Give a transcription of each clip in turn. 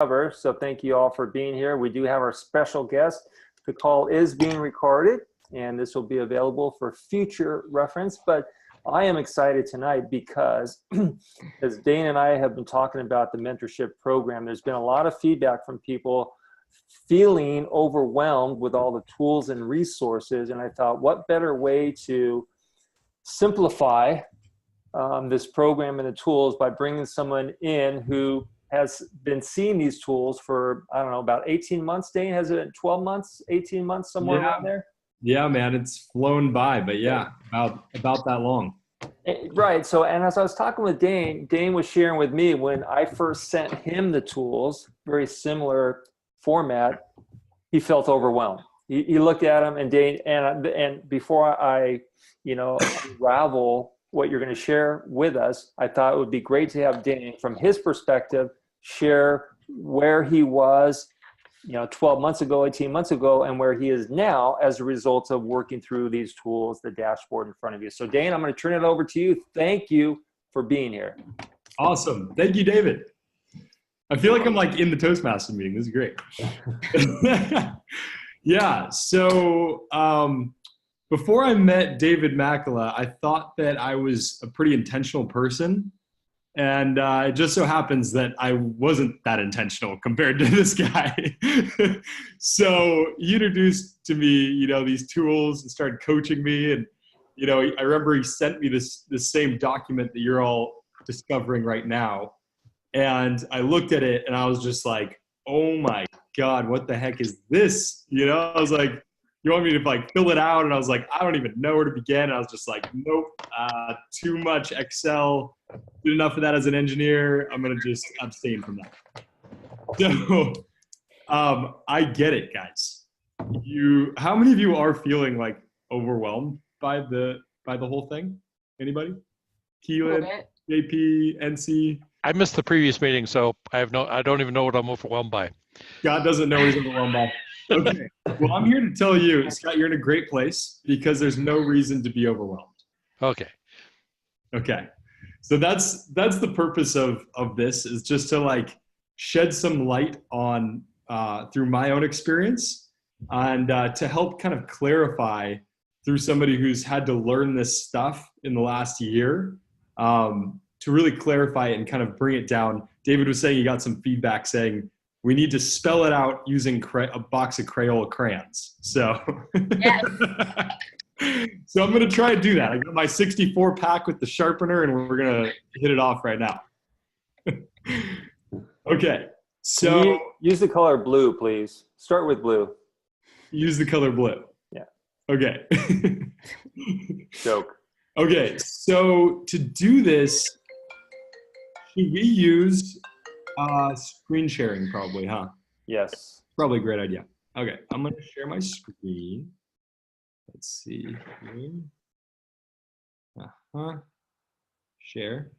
cover. So thank you all for being here. We do have our special guest. The call is being recorded, and this will be available for future reference. But I am excited tonight because as Dane and I have been talking about the mentorship program, there's been a lot of feedback from people feeling overwhelmed with all the tools and resources. And I thought, what better way to simplify this program and the tools by bringing someone in who has been seeing these tools for, I don't know, about 18 months. Dane, has it been 12 months, 18 months, somewhere around there? Yeah, man, it's flown by, but yeah, about that long. Right. So, and as I was talking with Dane, Dane was sharing with me when I first sent him the tools, very similar format, he felt overwhelmed. He looked at them, and Dane, and before I, unravel what you're going to share with us, I thought it would be great to have Dane, from his perspective, share where he was, 12 months ago, 18 months ago, and where he is now as a result of working through these tools, the dashboard in front of you. So Dane, I'm going to turn it over to you. Thank you for being here. Awesome. Thank you, David. I feel like I'm like in the Toastmaster meeting. This is great. Yeah. So before I met David Makala, I thought that I was a pretty intentional person. And it just so happens that I wasn't that intentional compared to this guy. So he introduced to me, these tools and started coaching me. And, I remember he sent me this same document that you're all discovering right now. And I looked at it and I was just like, oh my God, what the heck is this? I was like, you want me to fill it out? And I was like, I don't even know where to begin. And I was just like, nope, too much Excel. Did enough of that as an engineer. I'm going to just abstain from that. So I get it, guys. How many of you are feeling overwhelmed by the whole thing? Anybody? Keelan, JP, NC? I missed the previous meeting, so I don't even know what I'm overwhelmed by. God doesn't know what he's overwhelmed by. Okay. Well, I'm here to tell you, Scott, you're in a great place because there's no reason to be overwhelmed. Okay. Okay. So that's the purpose of this, is just to shed some light on through my own experience, and to help kind of clarify through somebody who's had to learn this stuff in the last year, to really clarify it and kind of bring it down. David was saying he got some feedback saying we need to spell it out using a box of Crayola crayons. So, yes. So I'm going to try to do that. I got my 64 pack with the sharpener, and we're going to hit it off right now. Okay. So use the color blue, please. Start with blue. Use the color blue. Yeah. Okay. Joke. Okay. So to do this, should we use screen sharing probably, huh? Yes. Probably a great idea. Okay. I'm going to share my screen. Let's see here. Share.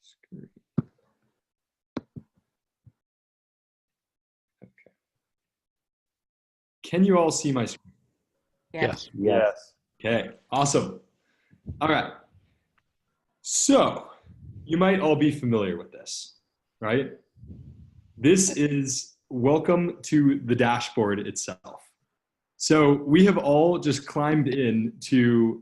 Screen. Okay. Can you all see my screen? Yes. Yes. Okay. Awesome. All right. So you might all be familiar with this, right? This is welcome to the dashboard itself. So we have all just climbed into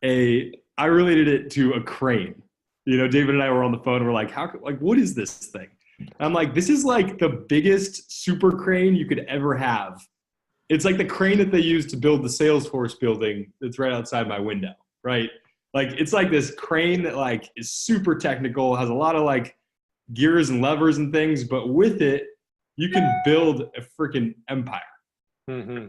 I related it to a crane. David and I were on the phone. We're like, what is this thing? And I'm like, this is the biggest super crane you could ever have. It's like the crane that they use to build the Salesforce building that's right outside my window, right? It's like this crane that is super technical, has a lot of gears and levers and things, but with it, you can build a freaking empire. Mm-hmm.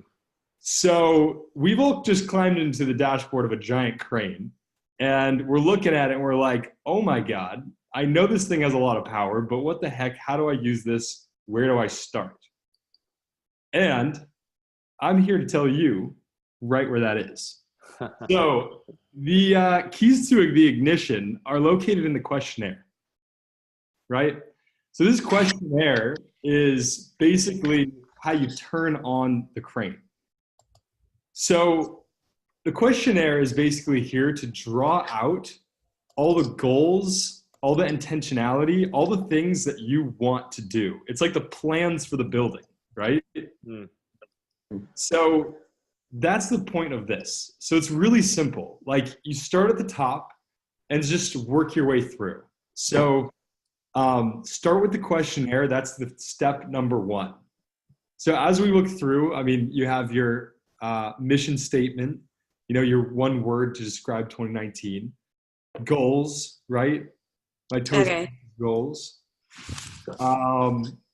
So we've all just climbed into the dashboard of a giant crane, and we're looking at it and we're like, oh my God, I know this thing has a lot of power, but what the heck, how do I use this? Where do I start? And I'm here to tell you right where that is. So the keys to the ignition are located in the questionnaire, right? So this questionnaire is basically how you turn on the crane. So the questionnaire is basically here to draw out all the goals all the intentionality, all the things that you want to do. It's like the plans for the building, right? Mm. So that's the point of this. So it's really simple. Like you start at the top and just work your way through. So start with the questionnaire. That's the step number one. So as we look through, I mean, you have your mission statement, you know, your one word to describe 2019, goals, right? My Toastmasters goals.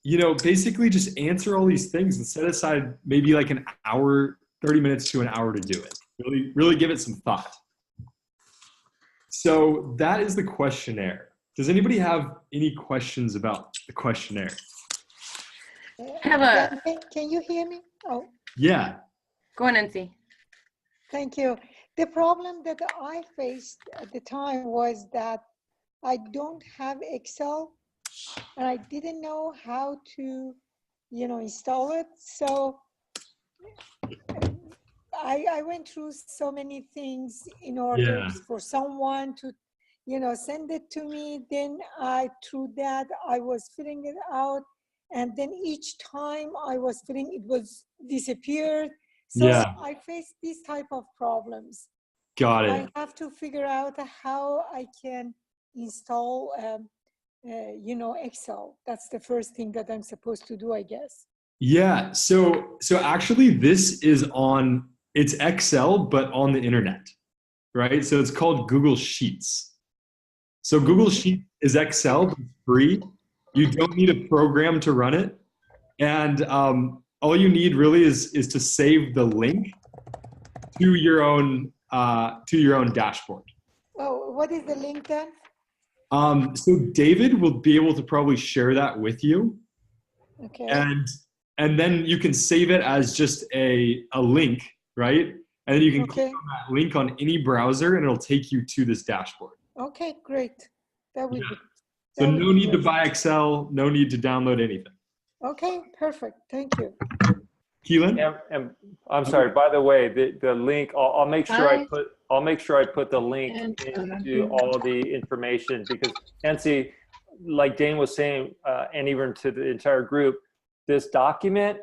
You know, basically just answer all these things and set aside maybe like an hour, 30 minutes to an hour to do it. Really, really give it some thought. So that is the questionnaire. Does anybody have any questions about the questionnaire? Can you hear me? Oh, Yeah. Go on, Nancy. thank you. The problem that I faced at the time was that I don't have Excel and I didn't know how to, you know, install it. So I went through so many things in order for someone to, you know, send it to me. Then through that, I was filling it out. And then each time I was filling, it was disappeared. So I faced these type of problems. Got it. I have to figure out how I can install, you know, Excel. That's the first thing that I'm supposed to do, I guess. Yeah. So actually this is on, it's Excel, but on the internet, right? So it's called Google Sheets. So Google Sheets is Excel, but it's free. You don't need a program to run it. And all you need really is to save the link to your own dashboard. Oh, what is the link then? So David will be able to probably share that with you. Okay. And then you can save it as just a link, right? And then you can click on that link on any browser and it'll take you to this dashboard. Okay, great. That would be. So no need to buy Excel, no need to download anything. Okay, perfect. Thank you. Keelan? And I'm sorry, by the way, the link, I'll make sure I put the link into all the information, because Nancy, like Dane was saying, and even to the entire group, this document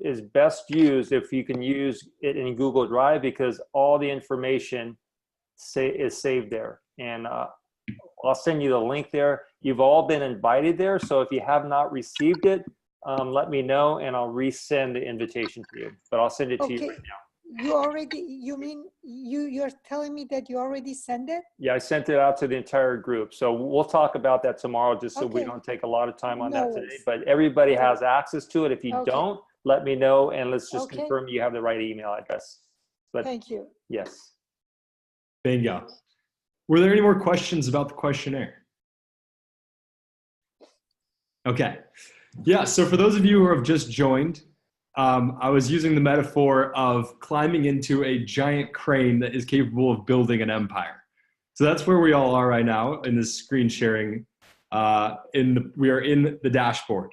is best used if you can use it in Google Drive, because all the information is saved there. And I'll send you the link there. You've all been invited there, so if you have not received it, let me know and I'll resend the invitation to you. But I'll send it to you right now. You mean you're telling me that you already sent it? Yeah, I sent it out to the entire group. So we'll talk about that tomorrow, just so we don't take a lot of time on that today. But everybody has access to it. If you don't, let me know and let's just confirm you have the right email address. But thank you. Yes. Bingo. Were there any more questions about the questionnaire? Okay. Yeah, so for those of you who have just joined, I was using the metaphor of climbing into a giant crane that is capable of building an empire. So that's where we all are right now in this screen sharing. We are in the dashboard.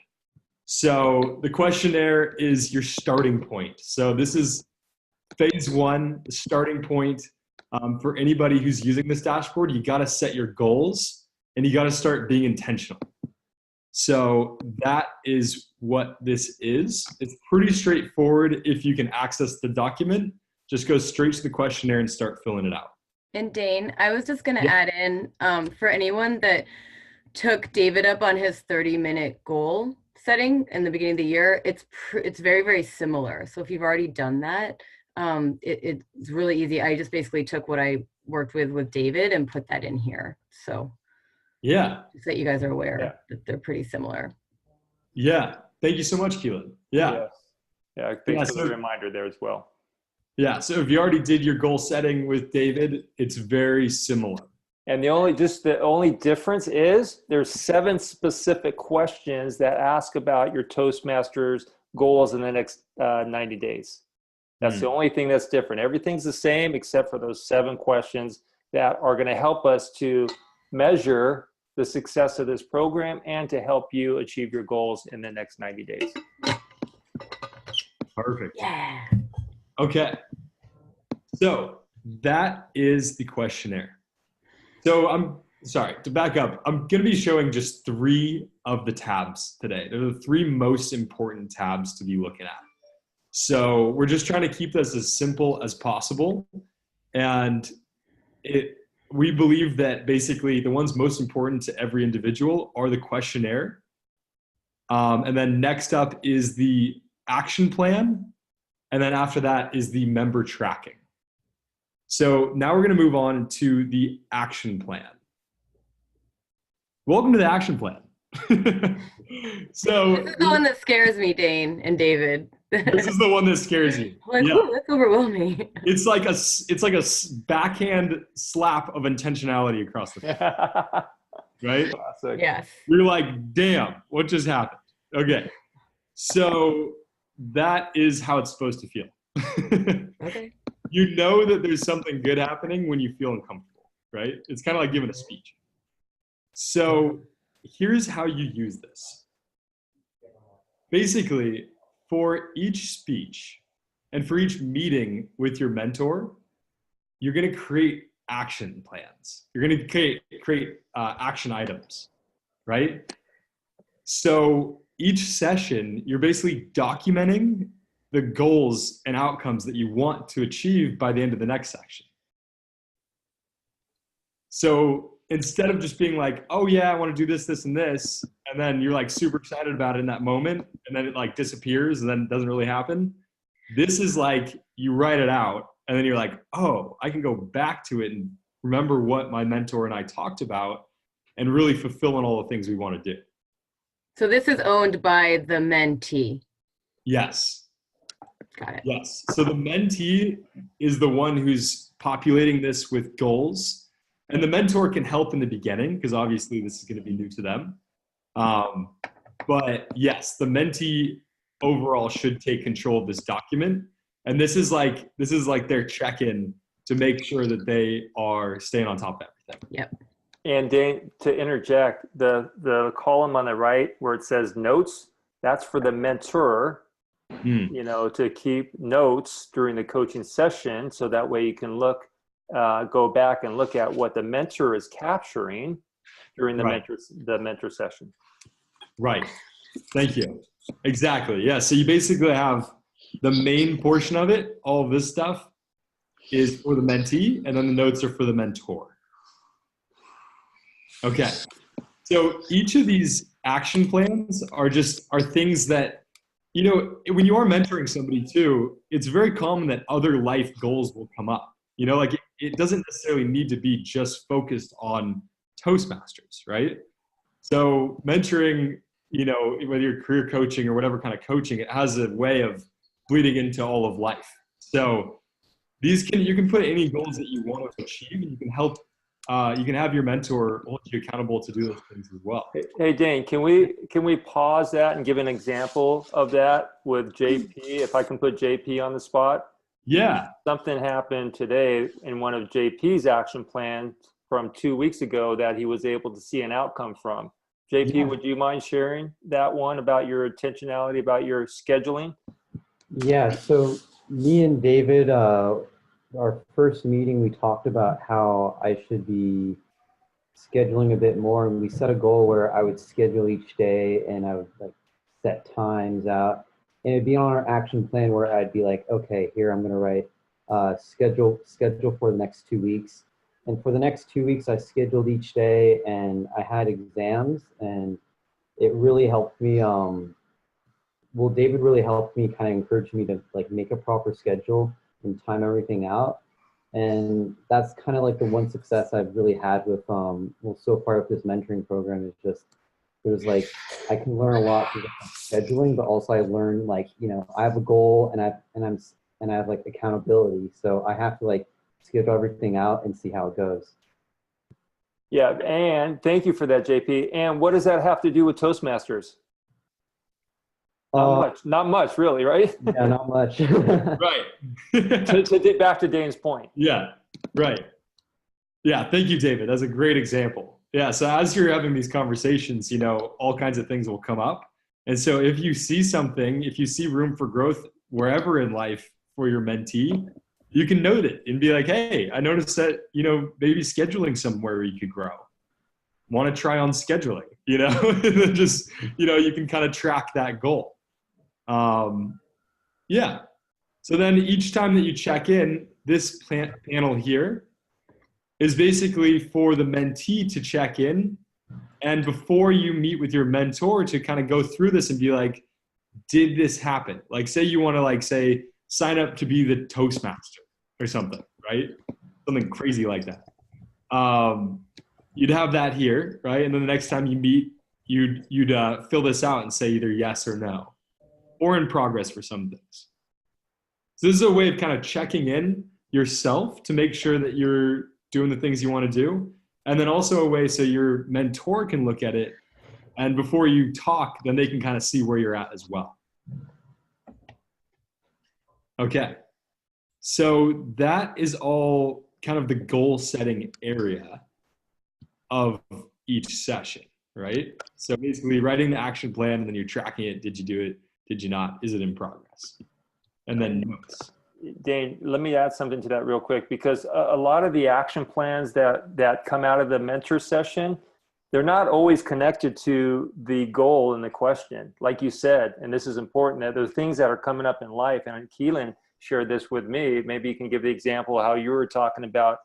So the questionnaire is your starting point. So this is phase one, the starting point. For anybody who's using this dashboard, you got to set your goals and you got to start being intentional. So that is what this is. It's pretty straightforward. If you can access the document, just go straight to the questionnaire and start filling it out. And Dane, I was just going to add in, for anyone that took David up on his 30-minute goal setting in the beginning of the year, it's very, very similar. So if you've already done that, it's really easy. I just basically took what I worked with David and put that in here. So yeah, so that you guys are aware that they're pretty similar. Yeah. Thank you so much, Keelan. Yeah. Yeah. Thanks for the reminder there as well. Yeah. So if you already did your goal setting with David, it's very similar. And the only difference is there's 7 specific questions that ask about your Toastmasters goals in the next 90 days. That's the only thing that's different. Everything's the same except for those 7 questions that are going to help us to measure the success of this program and to help you achieve your goals in the next 90 days. Perfect. Yeah. Okay. So that is the questionnaire. So sorry, to back up, I'm going to be showing just 3 of the tabs today. They're the 3 most important tabs to be looking at. So we're just trying to keep this as simple as possible. And we believe that basically the ones most important to every individual are the questionnaire. And then next up is the action plan. And then after that is the member tracking. So now we're going to move on to the action Welcome to the action plan. So This is the one that scares me, Dane and David. This is the one that scares you. Like, Yeah. ooh, that's overwhelming. It's like a backhand slap of intentionality across the face, right? Classic. Yes. You're like, damn, what just happened? Okay. So that is how it's supposed to feel. Okay. You know that there's something good happening when you feel uncomfortable, right? It's kind of like giving a speech. So here's how you use this. Basically, for each speech and for each meeting with your mentor, you're going to create action plans. You're going to create action items, right? So each session, you're basically documenting the goals and outcomes that you want to achieve by the end of the next section. So instead of just being like, oh yeah, I want to do this, this, and this, and then you're like super excited about it in that moment, and then it like disappears and then it doesn't really happen. This is like, you write it out, and then you're like, oh, I can go back to it and remember what my mentor and I talked about and really fulfill on all the things we want to do. So this is owned by the mentee. Yes. Got it. Yes. So the mentee is the one who's populating this with goals, and the mentor can help in the beginning because obviously this is going to be new to them. But yes, the mentee overall should take control of this document, and this is like their check-in to make sure that they are staying on top of everything. Yep. And Dane, to interject, the column on the right where it says notes, that's for the mentor, you know, to keep notes during the coaching session. So that way you can go back and look at what the mentor is capturing during the mentor session. Right. Thank you. Exactly. Yeah. So you basically have the main portion of it. All of this stuff is for the mentee, and then the notes are for the mentor. Okay. So each of these action plans are things that, you know, when you are mentoring somebody too, it's very common that other life goals will come up. You know, like it doesn't necessarily need to be just focused on Toastmasters, right? So mentoring, you know, whether you're career coaching or whatever kind of coaching, it has a way of bleeding into all of life. So you can put any goals that you want to achieve, and you can help. You can have your mentor hold you accountable to do those things as well. Hey Dane, can we pause that and give an example of that with JP? If I can put JP on the spot. Yeah. Something happened today in one of JP's action plans from 2 weeks ago that he was able to see an outcome from. JP, would you mind sharing that one about your intentionality, about your scheduling? Yeah, so me and David, our first meeting, we talked about how I should be scheduling a bit more, and we set a goal where I would schedule each day and I would like set times out, and it'd be on our action plan where I'd be like, okay, here I'm gonna write schedule for the next 2 weeks. And for the next 2 weeks, I scheduled each day, and I had exams, and it really helped me. Well, David really helped me, kind of encouraged me to like make a proper schedule and time everything out. And that's kind of like the one success I've really had with, well, so far with this mentoring program is just, there's like, I can learn a lot through scheduling, but also I learn like, you know, I have a goal and I have like accountability. So I have to like schedule everything out and see how it goes. Yeah, and thank you for that, JP. And what does that have to do with Toastmasters? Not much, really, right? Yeah, not much. Right. Back to Dane's point. Yeah, right. Yeah, thank you, David. That's a great example. Yeah, so as you're having these conversations, you know, all kinds of things will come up. And so if you see something, if you see room for growth wherever in life for your mentee, you can note it and be like, hey, I noticed that, you know, maybe scheduling somewhere where you could grow. want to try on scheduling, just, you can kind of track that goal. Yeah. So then each time that you check in, this panel here is basically for the mentee to check in. And before you meet with your mentor, to kind of go through this and be like, did this happen? Like, say you want to say, sign up to be the Toastmaster or something, right? Something crazy like that. You'd have that here, right? And then the next time you meet, you'd fill this out and say either yes or no, or in progress for some things. So this is a way of kind of checking in yourself to make sure that you're doing the things you want to do. And then also a way so your mentor can look at it, and before you talk, then they can kind of see where you're at as well. Okay. So that is all kind of the goal setting area of each session, right? So basically writing the action plan, and then you're tracking it. Did you do it? Did you not? Is it in progress? And then notes. Dane, let me add something to that real quick, because a lot of the action plans that come out of the mentor session, they're not always connected to the goal and the question. Like you said, and this is important, that there are things that are coming up in life, and Keelan shared this with me. Maybe you can give the example of how you were talking about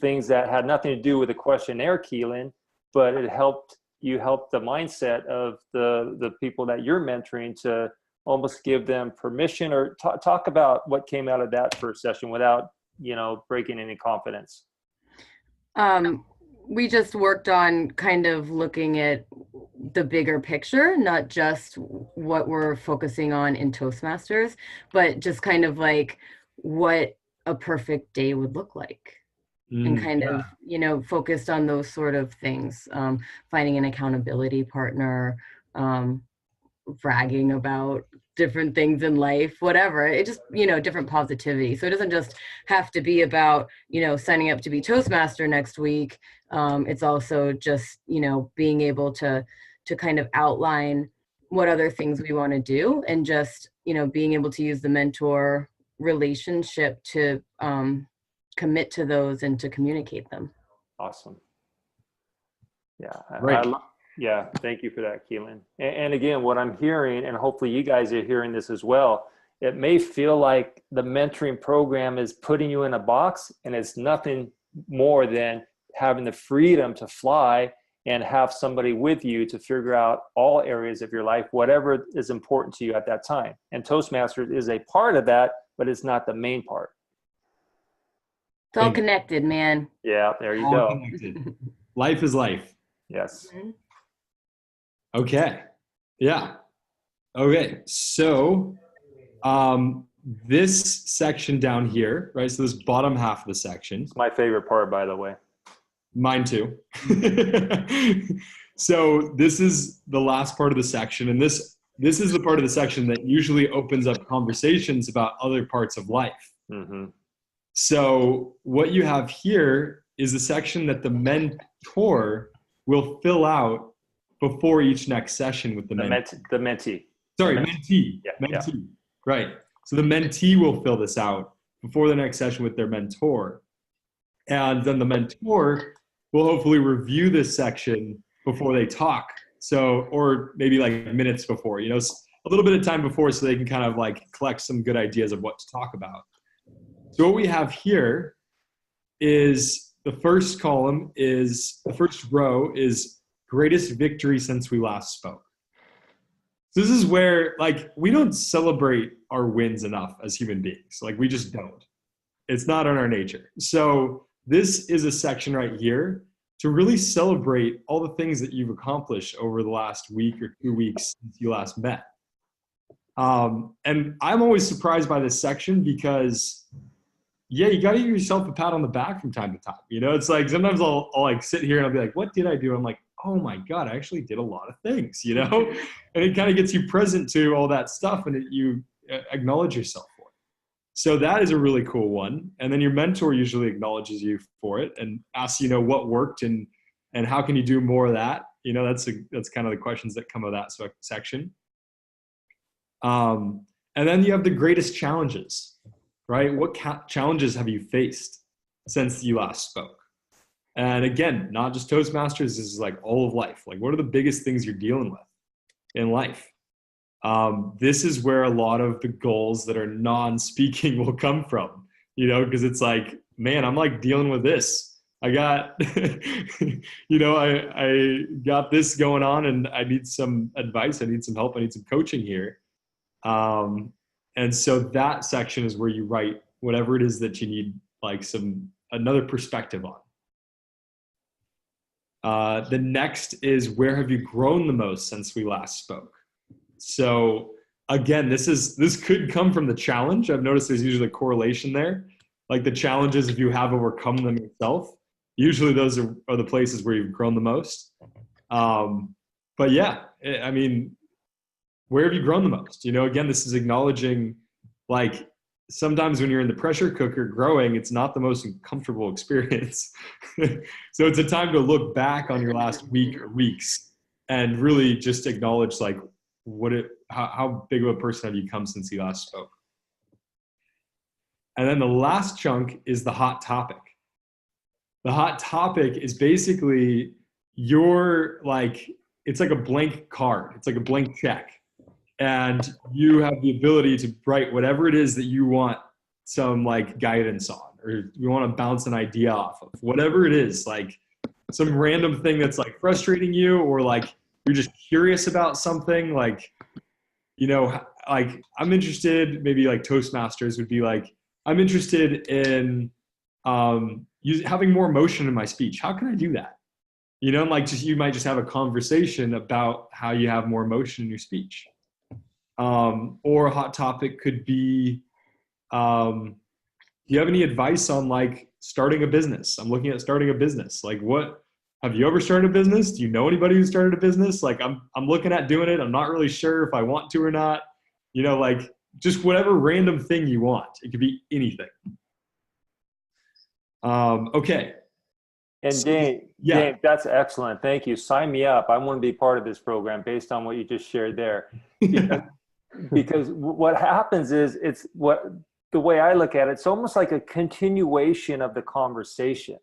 things that had nothing to do with the questionnaire, Keelan, but it helped the mindset of the people that you're mentoring to almost give them permission, or talk about what came out of that first session without, breaking any confidence. We just worked on kind of looking at the bigger picture, not just what we're focusing on in Toastmasters, but just kind of like what a perfect day would look like. And kind of, focused on those sort of things, finding an accountability partner, bragging about different things in life, whatever. It just, different positivity. So it doesn't just have to be about, signing up to be Toastmaster next week. It's also just, being able to kind of outline what other things we want to do, and just, being able to use the mentor relationship to commit to those and to communicate them. Awesome. Yeah. Right. Yeah. Thank you for that, Keelan. And again, what I'm hearing, and hopefully you guys are hearing this as well, it may feel like the mentoring program is putting you in a box, and it's nothing more than having the freedom to fly and have somebody with you to figure out all areas of your life, whatever is important to you at that time. And Toastmasters is a part of that, but it's not the main part. It's all connected, man. Yeah, there you All go. connected. Life is life. Yes. Okay. Yeah. Okay. So this section down here, right? So this bottom half of the section. It's my favorite part, by the way. Mine too. So this is the last part of the section. And this is the part of the section that usually opens up conversations about other parts of life. Mm-hmm. So what you have here is a section that the mentor will fill out before each next session with the mentee. The mentee. Sorry, mentee. Yeah, mentee. yeah. Right. So the mentee will fill this out before the next session with their mentor. And then the mentor will hopefully review this section before they talk. So, or maybe like minutes before, a little bit of time before, so they can kind of like collect some good ideas of what to talk about. So what we have here is the first column is, the first row is greatest victory since we last spoke. So this is where, like, we don't celebrate our wins enough as human beings. Like, we just don't. It's not in our nature. So this is a section right here to really celebrate all the things that you've accomplished over the last week or 2 weeks since you last met. And I'm always surprised by this section because, yeah, you got to give yourself a pat on the back from time to time. It's like sometimes I'll like sit here and I'll be like, what did I do? I'm like, oh my God, I actually did a lot of things, and it kind of gets you present to all that stuff, and you acknowledge yourself for it. So that is a really cool one. And then your mentor usually acknowledges you for it and asks, what worked and how can you do more of that? That's kind of the questions that come of that section. And then you have the greatest challenges, right? What challenges have you faced since you last spoke? And again, not just Toastmasters, this is like all of life. Like, what are the biggest things you're dealing with in life? This is where a lot of the goals that are non-speaking will come from, you know, because it's like, man, I'm like dealing with this. I got, you know, I got this going on and I need some advice. I need some help. I need some coaching here. And so that section is where you write whatever it is that you need, like another perspective on. The next is, where have you grown the most since we last spoke? So again, this could come from the challenge. I've noticed there's usually a correlation there. Like the challenges, if you have overcome them yourself, usually those are the places where you've grown the most. But yeah, I mean, where have you grown the most? You know, again, this is acknowledging, like, sometimes when you're in the pressure cooker growing, it's not the most comfortable experience. So it's a time to look back on your last week or weeks and really just acknowledge, like, how big of a person have you come since you last spoke? And then the last chunk is the hot topic. The hot topic is basically it's like a blank card. It's like a blank check. And you have the ability to write whatever it is that you want some like guidance on, or you want to bounce an idea off of, whatever it is, like some random thing that's like frustrating you, or like you're just curious about something, like, you know, like I'm interested, maybe like Toastmasters would be like, I'm interested in having more emotion in my speech. How can I do that? You know, like you might just have a conversation about how you have more emotion in your speech. Or a hot topic could be, do you have any advice on like starting a business? I'm looking at starting a business. Like, have you ever started a business? Do you know anybody who started a business? Like I'm looking at doing it. I'm not really sure if I want to or not, you know, like just whatever random thing you want. It could be anything. Okay. And Dane, that's excellent. Thank you. Sign me up. I want to be part of this program based on what you just shared there. Because what happens is, the way I look at it, it's almost like a continuation of the conversation.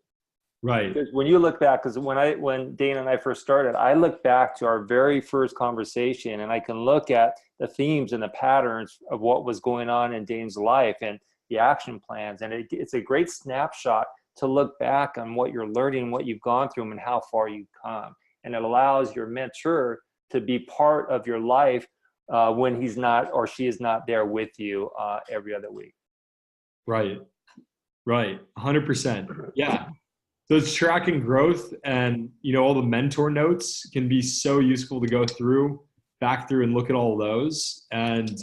Right. Because when you look back, because when Dane and I first started, I look back to our very first conversation, and I can look at the themes and the patterns of what was going on in Dane's life and the action plans. And it's a great snapshot to look back on what you're learning, what you've gone through, and how far you've come. And it allows your mentor to be part of your life when he's not, or she is not there with you every other week. Right. 100%. Yeah. So it's tracking growth, and, you know, all the mentor notes can be so useful to go back through and look at all those. And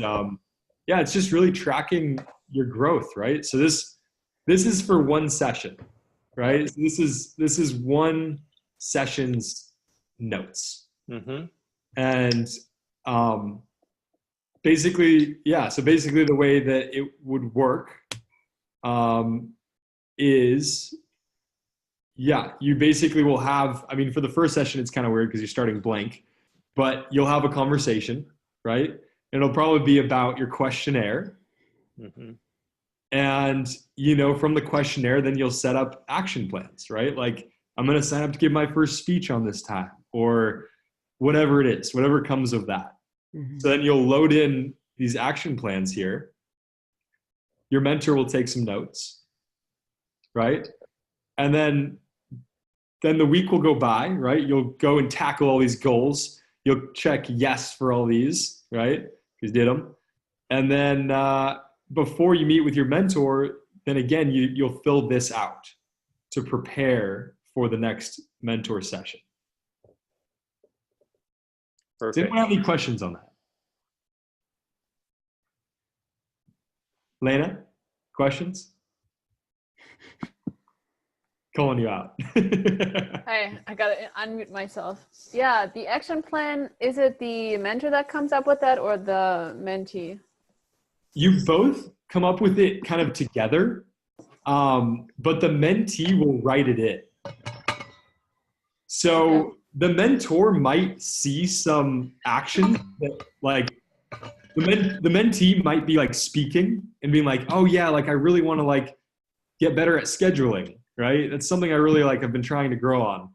yeah, it's just really tracking your growth, right? So this is for one session, right? So this is one session's notes. Mm-hmm. And basically, yeah, so basically the way that it would work is, yeah, you basically will have, I mean, for the first session, it's kind of weird because you're starting blank, but you'll have a conversation, right? And it'll probably be about your questionnaire. Mm-hmm. And, you know, from the questionnaire, then you'll set up action plans, right? Like, I'm going to sign up to give my first speech on this time, or whatever it is, whatever comes of that. Mm-hmm. So then you'll load in these action plans here. Your mentor will take some notes, right? And then the week will go by, right? You'll go and tackle all these goals. You'll check yes for all these, right? You did them. And then before you meet with your mentor, then again, you'll fill this out to prepare for the next mentor session. Perfect. Does anyone have any questions on that? Lena, questions? Calling you out. Hi, I gotta unmute myself. Yeah, the action plan, is it the mentor that comes up with that, or the mentee? You both come up with it kind of together, but the mentee will write it in. So the mentor might see some action that, like, the mentee might be like speaking and being like, oh yeah, like I really want to like get better at scheduling. right? That's something I really like, I've been trying to grow on.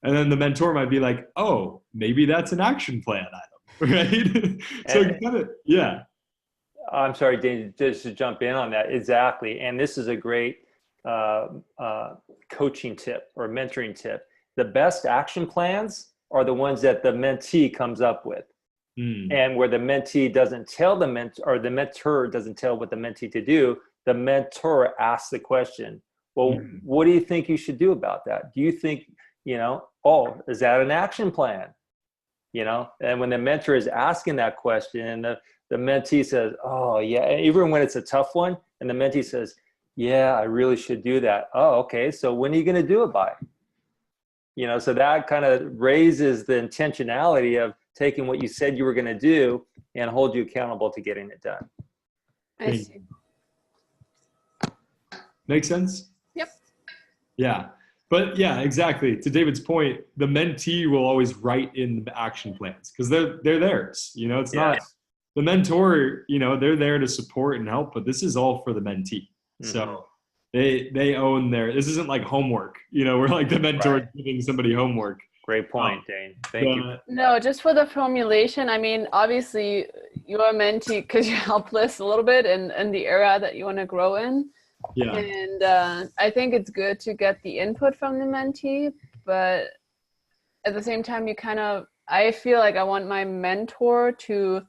And then the mentor might be like, oh, maybe that's an action plan item, right? So yeah. I'm sorry, Dane, just to jump in on that. Exactly. And this is a great coaching tip or mentoring tip. The best action plans are the ones that the mentee comes up with. And where the mentee doesn't tell the mentor, or the mentor doesn't tell what the mentee to do, the mentor asks the question, well, what do you think you should do about that? Do you think, oh, is that an action plan? And when the mentor is asking that question and the mentee says, oh yeah, even when it's a tough one, and the mentee says, yeah, I really should do that. Oh, okay. So when are you going to do it by? So that kind of raises the intentionality of taking what you said you were going to do and hold you accountable to getting it done. I see. Make sense? Yep. Yeah. But yeah, exactly. To David's point, the mentee will always write in the action plans because they're theirs. It's not the mentor, they're there to support and help, but this is all for the mentee. So they own this isn't like homework, we're like the mentor giving somebody homework. Great point, Dane. Thank you. No, just for the formulation, I mean, obviously you are mentee because you're helpless a little bit in the area that you want to grow in. Yeah. And I think it's good to get the input from the mentee, but at the same time, I feel like I want my mentor to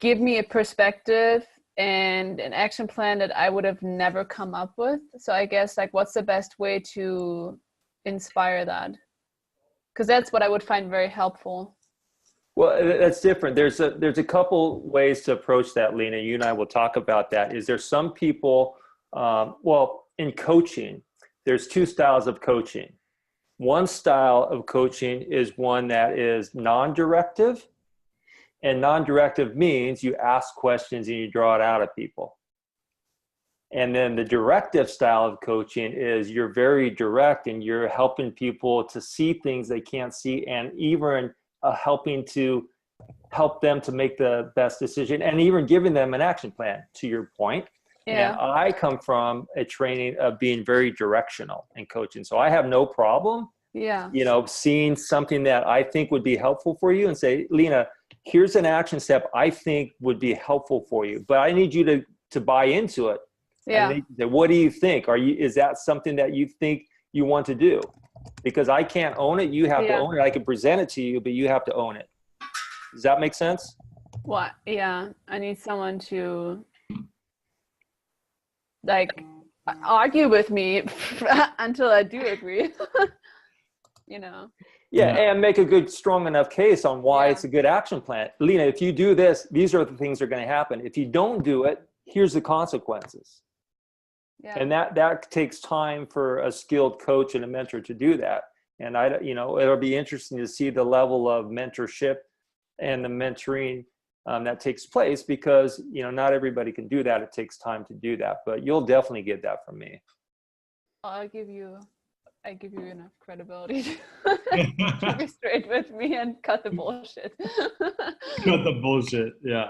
give me a perspective and an action plan that I would have never come up with. So I guess what's the best way to inspire that? Because that's what I would find very helpful. Well, that's different. There's a couple ways to approach that, Lena. You and I will talk about that. Is there some people, in coaching, there's two styles of coaching. One style of coaching is one that is non-directive. And non-directive means you ask questions and you draw it out of people. And then the directive style of coaching is you're very direct and you're helping people to see things they can't see, and even helping to help them to make the best decision, and even giving them an action plan, to your point. Yeah. And I come from a training of being very directional in coaching. So I have no problem, seeing something that I think would be helpful for you and say, Lena, here's an action step I think would be helpful for you, but I need you to buy into it. Yeah. What do you think? Is that something that you think you want to do? Because I can't own it. You have to own it. I can present it to you, but you have to own it. Does that make sense? Well, yeah. I need someone to argue with me until I do agree. Yeah, and make a good, strong enough case on why it's a good action plan. Lena, if you do this, these are the things that are going to happen. If you don't do it, here's the consequences. Yeah. And that takes time for a skilled coach and a mentor to do that. And it'll be interesting to see the level of mentorship and the mentoring that takes place, because not everybody can do that. It takes time to do that, but you'll definitely get that from me. I give you enough credibility to be straight with me and cut the bullshit. Cut the bullshit, yeah.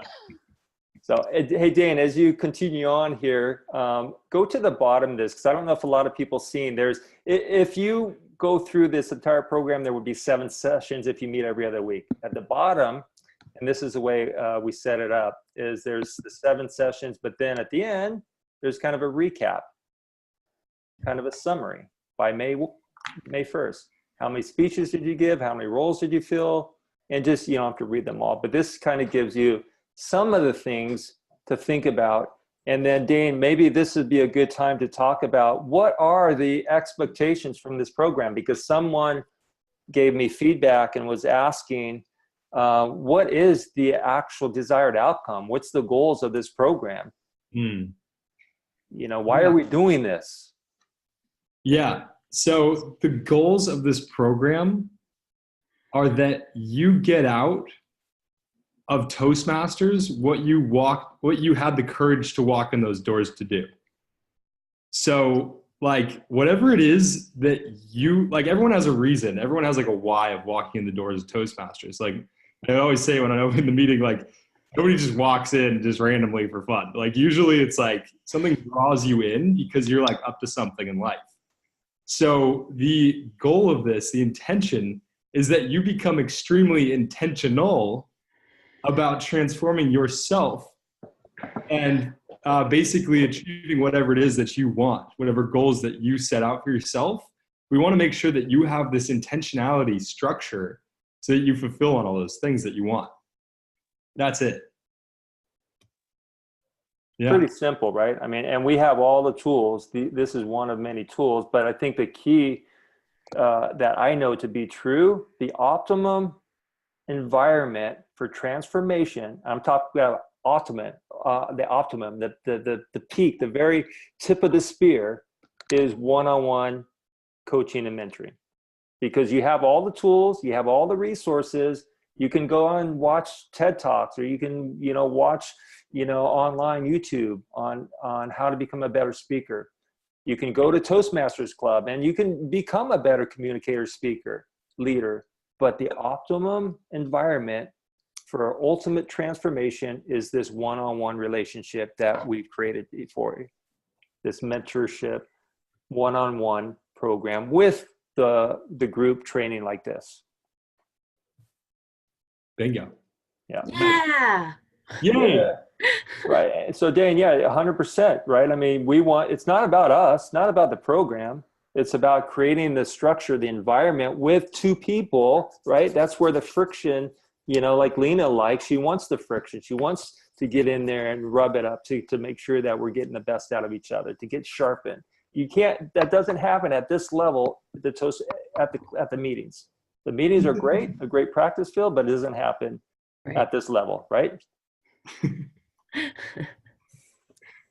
So, hey, Dane, as you continue on here, go to the bottom of this, because I don't know if a lot of people seen. If you go through this entire program, there would be 7 sessions if you meet every other week. At the bottom, and this is the way we set it up, is there's the 7 sessions, but then at the end, there's kind of a recap, kind of a summary by May 1st. How many speeches did you give? How many roles did you fill? And just, you don't have to read them all, but this kind of gives you some of the things to think about. And then, Dane, maybe this would be a good time to talk about what are the expectations from this program, because someone gave me feedback and was asking, what is the actual desired outcome? What's the goals of this program? Why are we doing this? Yeah. So the goals of this program are that you get out of Toastmasters what you had the courage to walk in those doors to do. So whatever it is that everyone has a reason. Everyone has a why of walking in the doors of Toastmasters. I always say when I open the meeting, nobody just walks in just randomly for fun. Usually it's something draws you in because you're up to something in life. So the goal of this, the intention, is that you become extremely intentional about transforming yourself and basically achieving whatever it is that you want, whatever goals that you set out for yourself. We want to make sure that you have this intentionality structure so that you fulfill on all those things that you want. That's it. Yeah. Pretty simple, right? I mean, and we have all the tools. This is one of many tools, but I think the key that I know to be true, the optimum environment for transformation, I'm talking about the optimum, the peak, the very tip of the spear is one-on-one coaching and mentoring. Because you have all the tools, you have all the resources, you can go and watch TED Talks, or you can, watch, online YouTube on how to become a better speaker. You can go to Toastmasters Club and you can become a better communicator, speaker, leader. But the optimum environment for our ultimate transformation is this one-on-one relationship that we've created for you. This mentorship, one-on-one program with the group training like this. Bingo. Yeah. Yeah. Yeah. Right. So Dane, 100%. Right. I mean, it's not about us, not about the program. It's about creating the structure, the environment with two people, right? That's where the friction, like Lena likes, she wants the friction. She wants to get in there and rub it up to make sure that we're getting the best out of each other, to get sharpened. That doesn't happen at this level at the meetings. The meetings are great, a great practice field, but it doesn't happen at this level, right?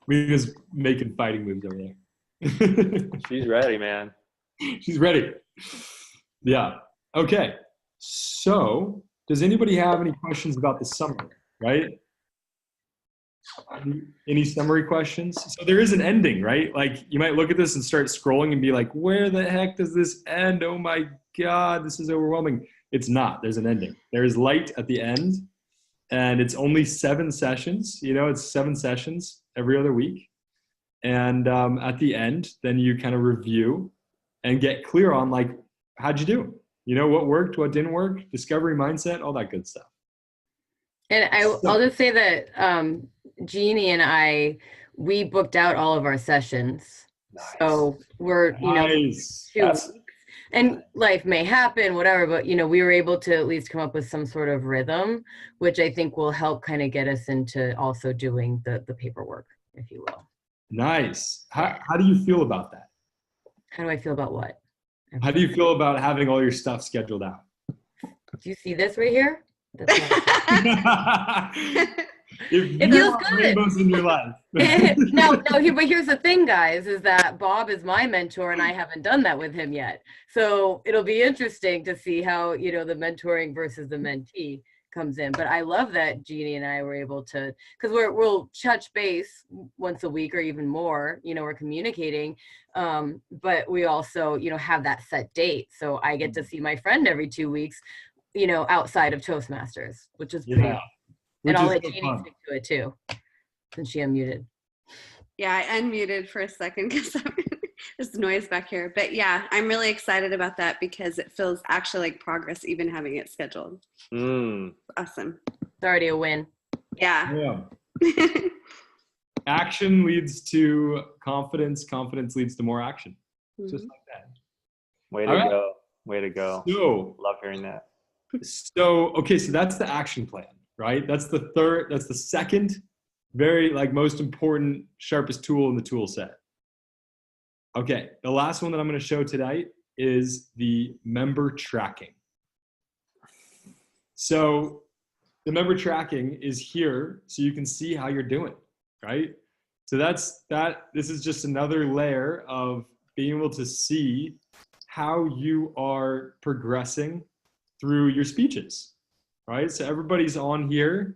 Lena's making fighting moves over there. She's ready, man. She's ready. Yeah. Okay. So does anybody have any questions about the summary, right? Any summary questions? So there is an ending, right? Like you might look at this and start scrolling and be like, where the heck does this end? Oh my God, this is overwhelming. It's not. There's an ending. There is light at the end, and it's only 7 sessions. It's 7 sessions every other week. And at the end, then you kind of review and get clear on like, how'd you do? What worked, what didn't work, discovery mindset, all that good stuff. And I'll just say that Jeannie and we booked out all of our sessions. Nice. So we're, nice. 2 weeks. And life may happen, whatever, but, we were able to at least come up with some sort of rhythm, which I think will help kind of get us into also doing the paperwork, if you will. Nice. How do you feel about that? How do I feel about what? How do you feel about having all your stuff scheduled out? Do you see this right here? It feels good. Rainbows in your life. No, but here's the thing, guys, is that Bob is my mentor and I haven't done that with him yet. So it'll be interesting to see how, the mentoring versus the mentee comes in. But I love that Jeannie and I were able to, because we'll touch base once a week or even more, we're communicating. But we also, have that set date. So I get to see my friend every 2 weeks, outside of Toastmasters, which is pretty awesome. And I'll let Jeannie speak to it too, since she unmuted. Yeah, I unmuted for a second because there's noise back here. But yeah, I'm really excited about that because it feels actually like progress, even having it scheduled. Awesome. It's already a win. Yeah. Action leads to confidence. Confidence leads to more action. Just like that. Way to go. Way to go. So, love hearing that. So that's the action plan, right? That's the second very most important, sharpest tool in the tool set. Okay, the last one that I'm going to show tonight is the member tracking. So the member tracking is here so you can see how you're doing, right? So this is just another layer of being able to see how you are progressing through your speeches, right? So everybody's on here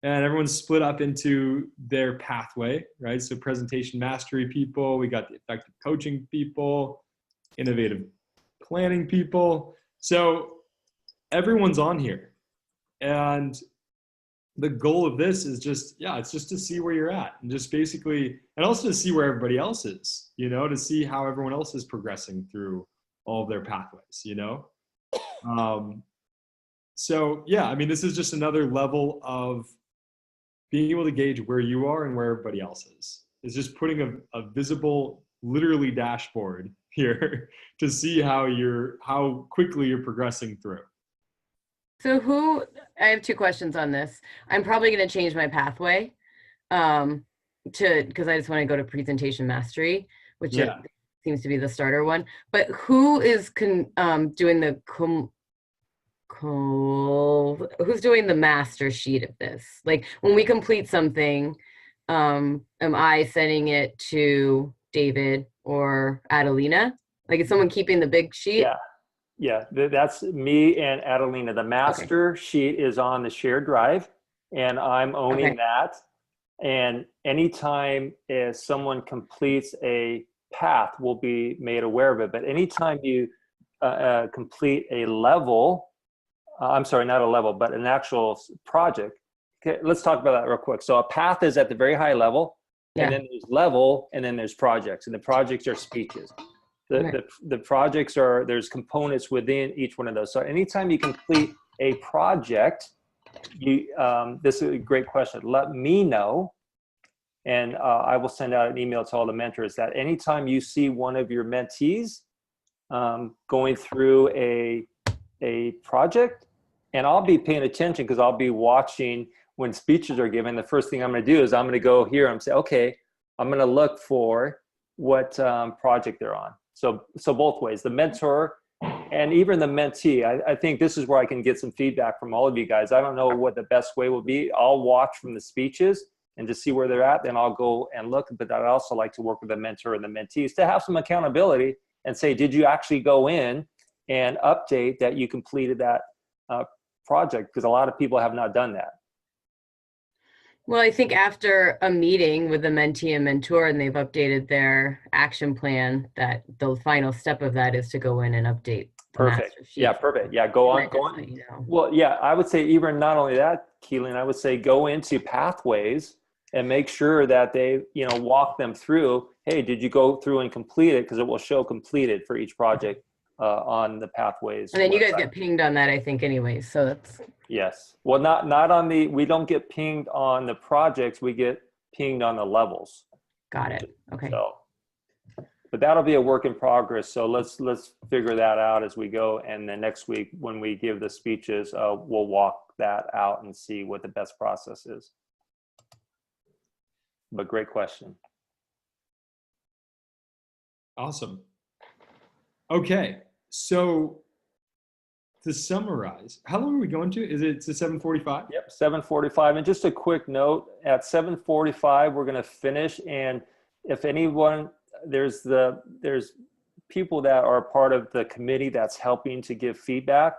and everyone's split up into their pathway, right? So presentation mastery people, we got the effective coaching people, innovative planning people. So everyone's on here. And the goal of this is just, it's just to see where you're at, and just basically, and also to see where everybody else is, to see how everyone else is progressing through all of their pathways, So yeah, I mean, this is just another level of being able to gauge where you are and where everybody else is. It's just putting a visible, literally dashboard here to see how quickly you're progressing through. So I have two questions on this. I'm probably going to change my pathway because I just want to go to presentation mastery, which seems to be the starter one. But who is doing the who's doing the master sheet of this? Like when we complete something, am I sending it to David or Adelina? Like is someone keeping the big sheet? Yeah, that's me and Adelina. The master sheet is on the shared drive, and I'm owning that. And anytime someone completes a path, we'll be made aware of it. But anytime you complete a level, I'm sorry, not a level, but an actual project. Okay, let's talk about that real quick. So a path is at the very high level, and then there's level, and then there's projects, and the projects are speeches. The projects there's components within each one of those. So anytime you complete a project, this is a great question. Let me know, and I will send out an email to all the mentors that anytime you see one of your mentees going through a project, and I'll be paying attention because I'll be watching when speeches are given. The first thing I'm going to do is I'm going to go here and say, okay, I'm going to look for what project they're on. So both ways, the mentor and even the mentee. I think this is where I can get some feedback from all of you guys. I don't know what the best way will be. I'll watch from the speeches and just see where they're at. Then I'll go and look. But I'd also like to work with the mentor and the mentees to have some accountability and say, did you actually go in and update that you completed that project? Because a lot of people have not done that. Well, I think after a meeting with the mentee and mentor and they've updated their action plan, that the final step of that is to go in and update. Perfect. Yeah, perfect. Yeah, go on. Well, yeah, I would say even not only that, Keelan, I would say go into pathways and make sure that they, walk them through. Hey, did you go through and complete it? Because it will show completed for each project on the pathways. And then you guys get pinged on that, I think, anyways. So that's. Yes. Well, not on we don't get pinged on the projects. We get pinged on the levels. Got it. Okay. So, but that'll be a work in progress. So let's figure that out as we go. And then next week when we give the speeches, we'll walk that out and see what the best process is. But great question. Awesome. Okay. So to summarize, how long are we going to? Is it to 7:45? Yep, 7:45. And just a quick note, at 7:45, we're going to finish. And if anyone, there's people that are part of the committee that's helping to give feedback.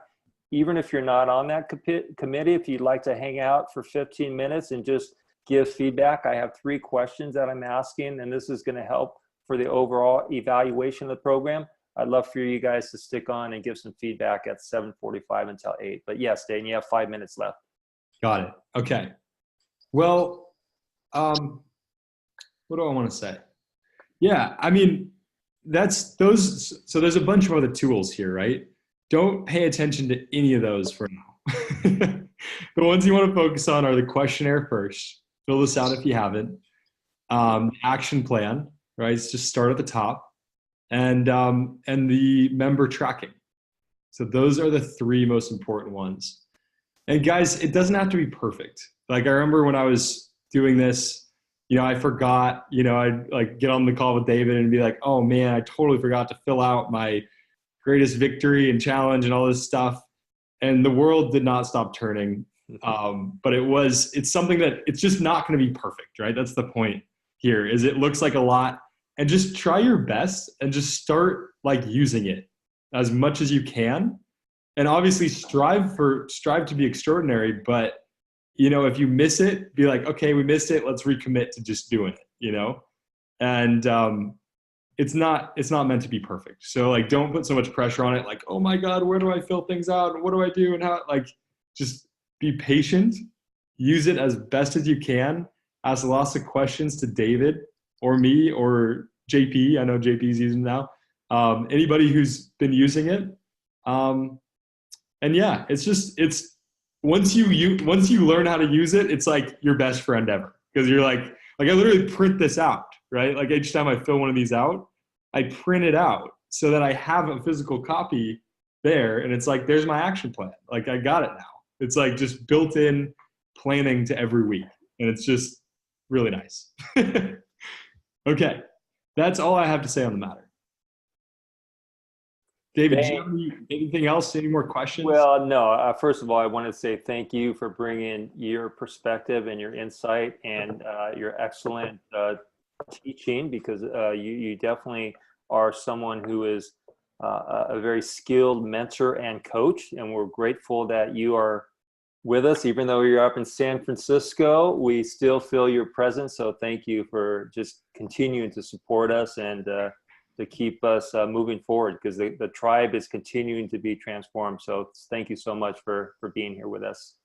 Even if you're not on that committee, if you'd like to hang out for 15 minutes and just give feedback, I have 3 questions that I'm asking, and this is going to help for the overall evaluation of the program. I'd love for you guys to stick on and give some feedback at 7:45 until 8. But yes, Dane, you have 5 minutes left. Got it. Okay. Well, what do I want to say? Yeah, I mean, so there's a bunch of other tools here, right? Don't pay attention to any of those for now. The ones you want to focus on are the questionnaire first. Fill this out if you haven't. Action plan, right? It's just start at the top. And the member tracking. So those are the 3 most important ones. And guys, it doesn't have to be perfect. Like I remember when I was doing this, I forgot, I'd like get on the call with David and be like, oh man, I totally forgot to fill out my greatest victory and challenge and all this stuff. And the world did not stop turning. But it's something that it's just not going to be perfect, right? That's the point here is it looks like a lot. And just try your best and just start like using it as much as you can. And obviously strive to be extraordinary. But, if you miss it, be like, okay, we missed it. Let's recommit to just doing it, And it's not meant to be perfect. So like, don't put so much pressure on it. Like, oh my God, where do I fill things out? And what do I do? And how, like, just be patient, use it as best as you can. Ask lots of questions to David or me or JP. I know JP's using it now. Anybody who's been using it. And yeah, it's once you learn how to use it, it's like your best friend ever. Because you're like I literally print this out, right? Like each time I fill one of these out, I print it out so that I have a physical copy there. And it's like, there's my action plan. Like I got it now. It's like just built in planning to every week. And it's just really nice. Okay. That's all I have to say on the matter. David, do you have anything else? Any more questions? Well, no. First of all, I want to say thank you for bringing your perspective and your insight and your excellent teaching, because you definitely are someone who is a very skilled mentor and coach, and we're grateful that you are with us. Even though you're up in San Francisco, we still feel your presence. So thank you for just continuing to support us and to keep us moving forward, because the tribe is continuing to be transformed. So thank you so much for being here with us.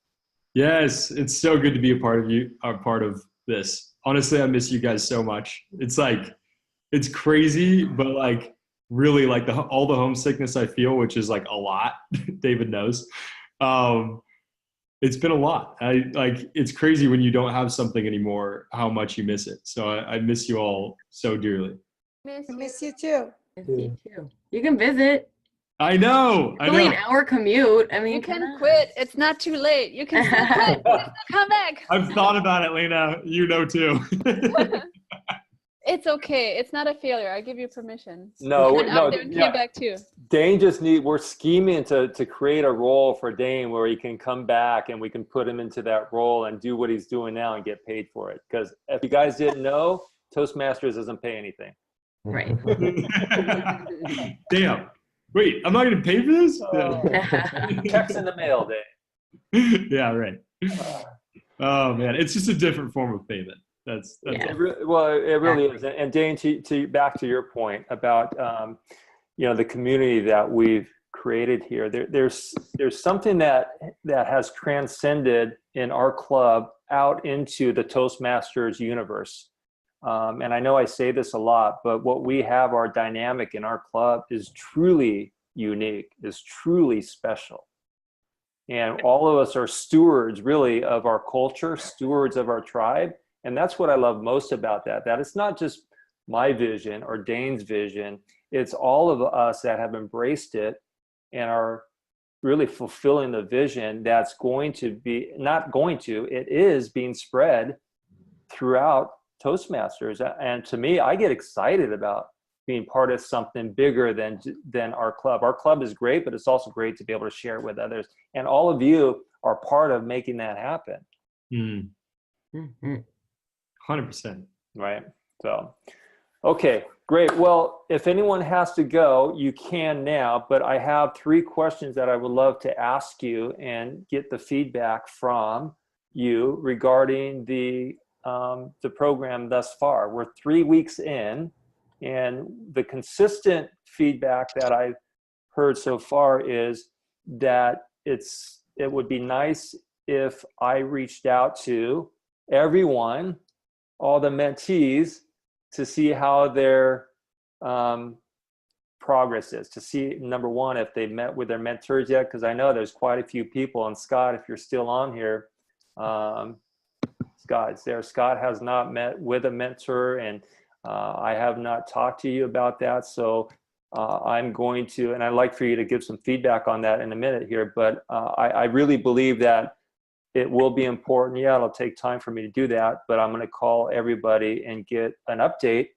Yes, it's so good to be a part of this. Honestly, I miss you guys so much. It's like, it's crazy, but like really like all the homesickness I feel, which is like a lot, David knows. It's been a lot. It's crazy when you don't have something anymore, how much you miss it. So I miss you all so dearly. Miss you too. Miss you too. You can visit. I know. It's only an hour commute. I mean, you can quit. It's not too late. You can still quit. You can still come back. I've thought about it, Lena. You know too. It's okay. It's not a failure. I give you permission. No, you went out there and came back too. Dane we're scheming to create a role for Dane where he can come back and we can put him into that role and do what he's doing now and get paid for it. Because if you guys didn't know, Toastmasters doesn't pay anything. Right. Damn. Wait, I'm not going to pay for this? Checks in the mail, Dane. Yeah, right. Oh man, it's just a different form of payment. That's yeah. It really is. And Dane, to back to your point about the community that we've created here, there's something that has transcended in our club out into the Toastmasters universe. And I know I say this a lot, but what we have, our dynamic in our club, is truly unique, is truly special. And all of us are stewards really of our culture, stewards of our tribe. And that's what I love most about that it's not just my vision or Dane's vision. It's all of us that have embraced it and are really fulfilling the vision that's it is being spread throughout Toastmasters. And to me, I get excited about being part of something bigger than our club. Our club is great, but it's also great to be able to share it with others. And all of you are part of making that happen. Mm. 100%. Right. So, okay, great. Well, if anyone has to go, you can now, but I have 3 questions that I would love to ask you and get the feedback from you regarding the program thus far. We're 3 weeks in, and the consistent feedback that I've heard so far is that it would be nice if I reached out to everyone, all the mentees, to see how their progress is, to see, number one, if they met with their mentors yet, because I know there's quite a few people. And Scott, if you're still on here, Scott's there. Scott has not met with a mentor, and I have not talked to you about that. So I'm going to, and I'd like for you to give some feedback on that in a minute here, but I really believe that it will be important. Yeah, it'll take time for me to do that, but I'm going to call everybody and get an update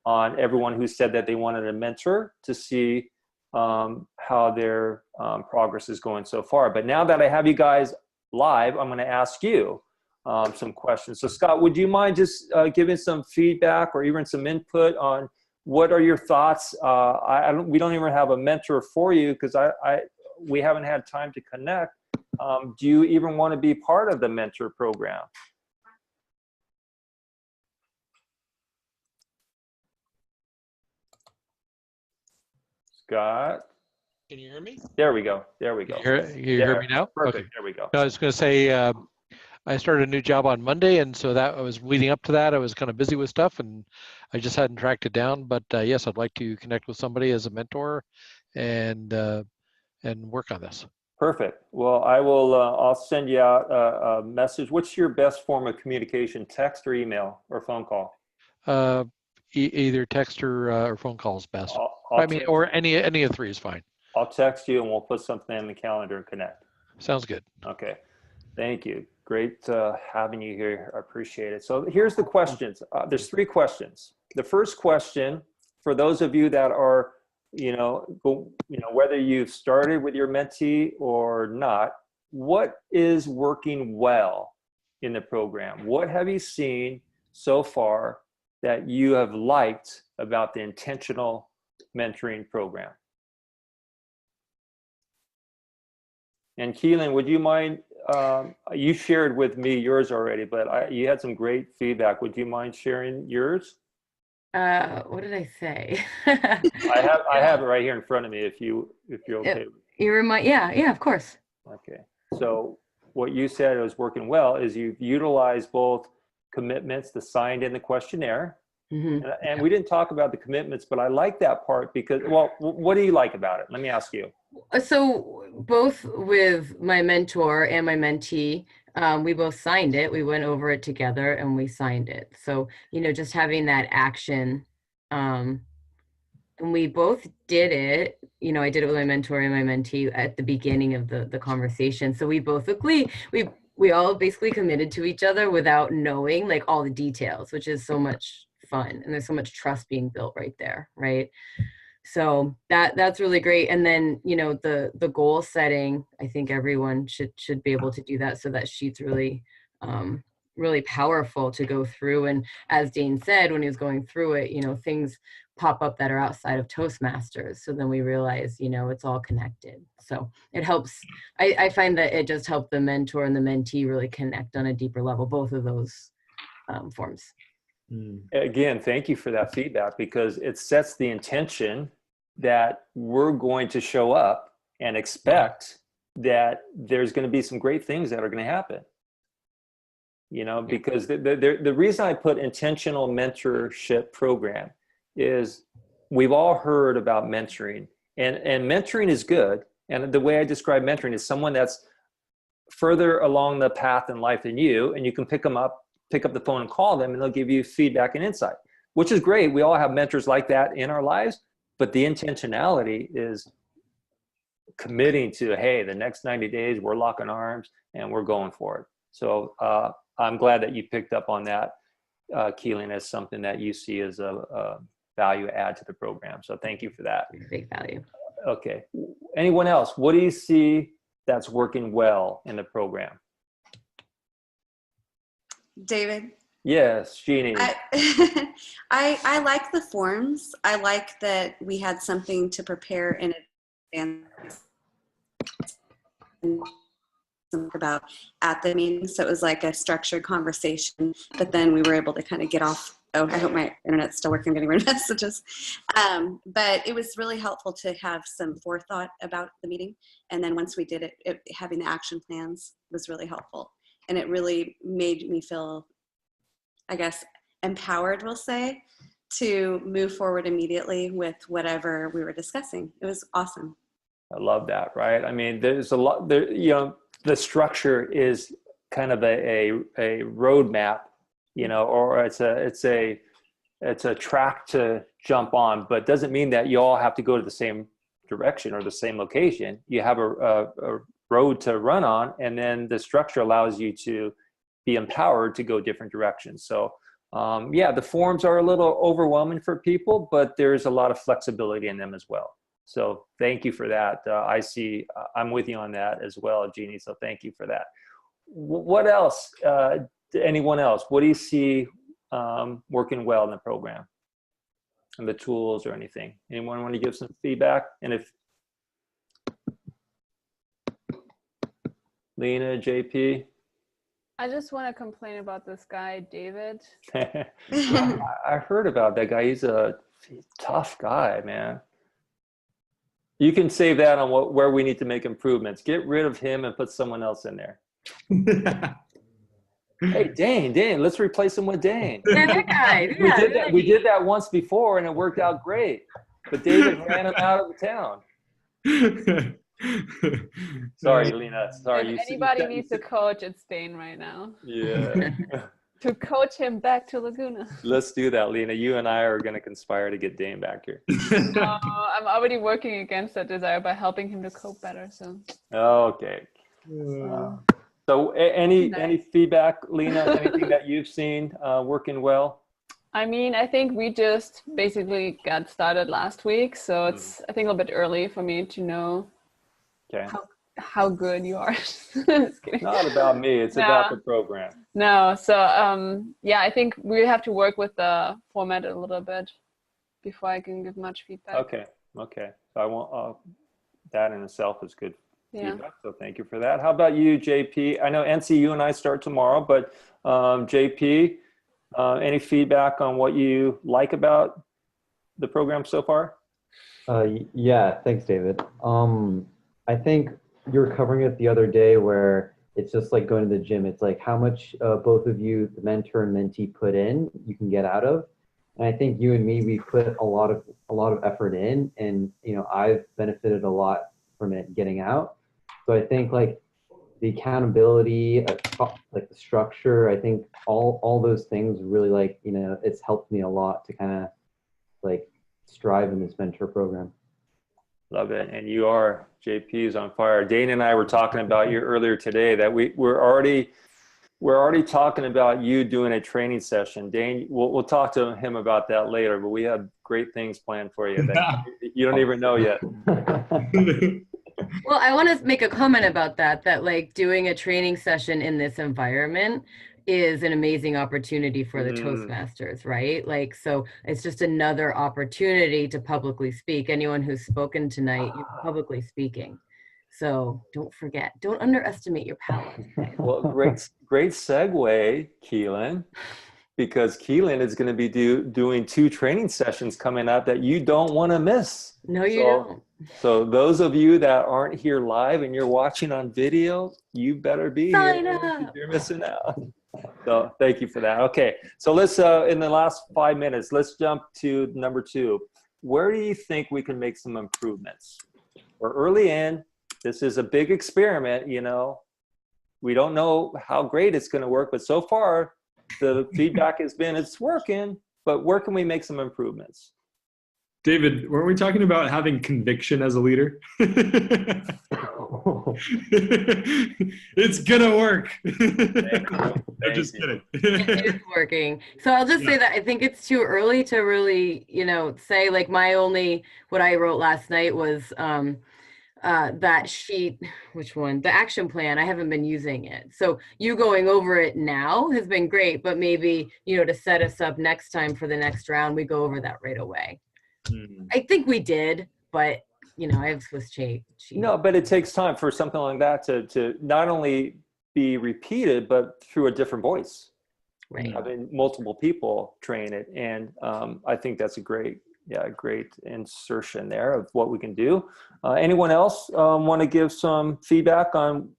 on everyone who said that they wanted a mentor to see how their progress is going so far. But now that I have you guys live, I'm going to ask you some questions. So Scott, would you mind just giving some feedback or even some input on what are your thoughts? We don't even have a mentor for you because we haven't had time to connect. Do you even want to be part of the mentor program? Scott? Can you hear me? There we go. There we go. You hear me now? Perfect. Okay. There we go. No, I was going to say, I started a new job on Monday, and so that I was leading up to that. I was kind of busy with stuff, and I just hadn't tracked it down. But yes, I'd like to connect with somebody as a mentor, and work on this. Perfect. Well, I will. I'll send you out a message. What's your best form of communication? Text or email or phone call? Either text or phone call is best. I'll I mean, text, or any of three is fine. I'll text you and we'll put something in the calendar and connect. Sounds good. Okay. Thank you. Great having you here. I appreciate it. So here's the questions. There's 3 questions. The first question, for those of you that are, whether you've started with your mentee or not, what is working well in the program? What have you seen so far that you have liked about the intentional mentoring program? And Keelan, would you mind, you shared with me yours already, but you had some great feedback. Would you mind sharing yours? What did I say? I have it right here in front of me if you're okay. Yeah, of course. Okay. So what you said was working well is you've utilized both commitments, the signed in the questionnaire. Mm-hmm. And we didn't talk about the commitments, but I like that part because, well, what do you like about it? Let me ask you. So both with my mentor and my mentee, we both signed it. We went over it together and we signed it. So, just having that action, and we both did it, I did it with my mentor and my mentee at the beginning of the conversation. So we both agreed, we all basically committed to each other without knowing like all the details, which is so much fun. And there's so much trust being built right there. Right. So that's really great. And then, the goal setting, I think everyone should be able to do that. So that sheet's really, really powerful to go through. And as Dane said, when he was going through it, things pop up that are outside of Toastmasters. So then we realize, it's all connected. So it helps. I find that it just helped the mentor and the mentee really connect on a deeper level, both of those forms. Again, thank you for that feedback because it sets the intention that we're going to show up and expect that there's going to be some great things that are going to happen. Because the reason I put intentional mentorship program is we've all heard about mentoring and mentoring is good. And the way I describe mentoring is someone that's further along the path in life than you, and you can pick up the phone and call them and they'll give you feedback and insight, which is great. We all have mentors like that in our lives, but the intentionality is committing to, hey, the next 90 days, we're locking arms and we're going for it. So I'm glad that you picked up on that, Keelan, as something that you see as a value add to the program. So thank you for that. Big value. Okay. Anyone else? What do you see that's working well in the program? David? Yes, Jeannie. I like the forms. I like that we had something to prepare in advance about at the meeting. So it was like a structured conversation, but then we were able to kind of get off. Oh, I hope my internet's still working. I'm getting rid of messages. But it was really helpful to have some forethought about the meeting. And then once we did it, having the action plans was really helpful. And it really made me feel, I guess, empowered, we'll say, to move forward immediately with whatever we were discussing. It was awesome. I love that, right? I mean, there's a lot there, the structure is kind of a roadmap, or it's a track to jump on, but doesn't mean that you all have to go to the same direction or the same location. You have a road to run on, and then the structure allows you to be empowered to go different directions. So the forms are a little overwhelming for people, but there's a lot of flexibility in them as well. So thank you for that. I'm with you on that as well, Jeannie. So thank you for that. What else? Anyone else? What do you see working well in the program and the tools or anything? Anyone want to give some feedback? And if Lena, JP? I just want to complain about this guy, David. I heard about that guy. He's a tough guy, man. You can save that on where we need to make improvements. Get rid of him and put someone else in there. Hey, Dane, let's replace him with Dane. Yeah, that guy. Yeah, We did that once before and it worked out great. But David ran him out of the town. Sorry, Lena. Sorry. If anybody needs a coach, it's Dane right now. Yeah. To coach him back to Laguna. Let's do that, Lena. You and I are going to conspire to get Dane back here. I'm already working against that desire by helping him to cope better. So. Okay. So any feedback, Lena? Anything that you've seen working well? I mean, I think we just basically got started last week, so it's I think a little bit early for me to know how good you are. Just kidding. Not about me. It's about the program. No. So yeah, I think we have to work with the format a little bit before I can give much feedback. Okay. So I want that in itself is good feedback. So thank you for that. How about you, JP? I know NC, you and I start tomorrow, but JP, any feedback on what you like about the program so far? Yeah, thanks, David. I think you were covering it the other day where it's just like going to the gym. It's like how much both of you, the mentor and mentee, put in, you can get out of. And I think you and me, we put a lot of effort in, and I've benefited a lot from it getting out. So I think like the accountability, like the structure, I think all those things really it's helped me a lot to kind of like strive in this mentor program. Love it. And you are, JP is on fire. Dane and I were talking about you earlier today that we're already talking about you doing a training session. Dane, we'll talk to him about that later, but we have great things planned for you that you don't even know yet. Well, I want to make a comment about that like doing a training session in this environment is an amazing opportunity for the Toastmasters, right? Like, so it's just another opportunity to publicly speak. Anyone who's spoken tonight, you're publicly speaking. So don't forget, don't underestimate your power. Well, great segue, Keelan, because Keelan is going to be doing 2 training sessions coming up that you don't want to miss. No, you don't. So those of you that aren't here live and you're watching on video, you better be here. You're missing out. So thank you for that. Okay, so let's in the last 5 minutes, let's jump to number 2. Where do you think we can make some improvements? We're early in. This is a big experiment. We don't know how great it's going to work, but so far the feedback has been it's working. But where can we make some improvements? David, weren't we talking about having conviction as a leader? It's gonna work. I'm just kidding. It is working. So I'll just say that I think it's too early to really, say like what I wrote last night was that sheet, which one? The action plan. I haven't been using it. So you going over it now has been great, but maybe, to set us up next time for the next round, we go over that right away. I think we did, but I have Swiss cheese. No, but it takes time for something like that to not only be repeated, but through a different voice. Right. Having multiple people train it. And I think that's a great insertion there of what we can do. Anyone else want to give some feedback on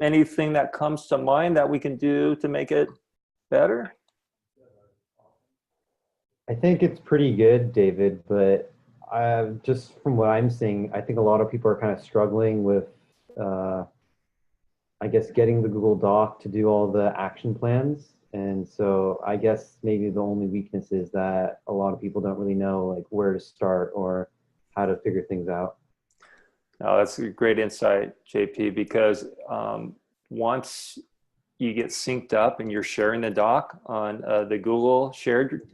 anything that comes to mind that we can do to make it better? I think it's pretty good, David, but just from what I'm seeing, I think a lot of people are kind of struggling with, getting the Google Doc to do all the action plans. And so I guess maybe the only weakness is that a lot of people don't really know like where to start or how to figure things out. No, that's a great insight, JP, because once you get synced up and you're sharing the doc on the Google shared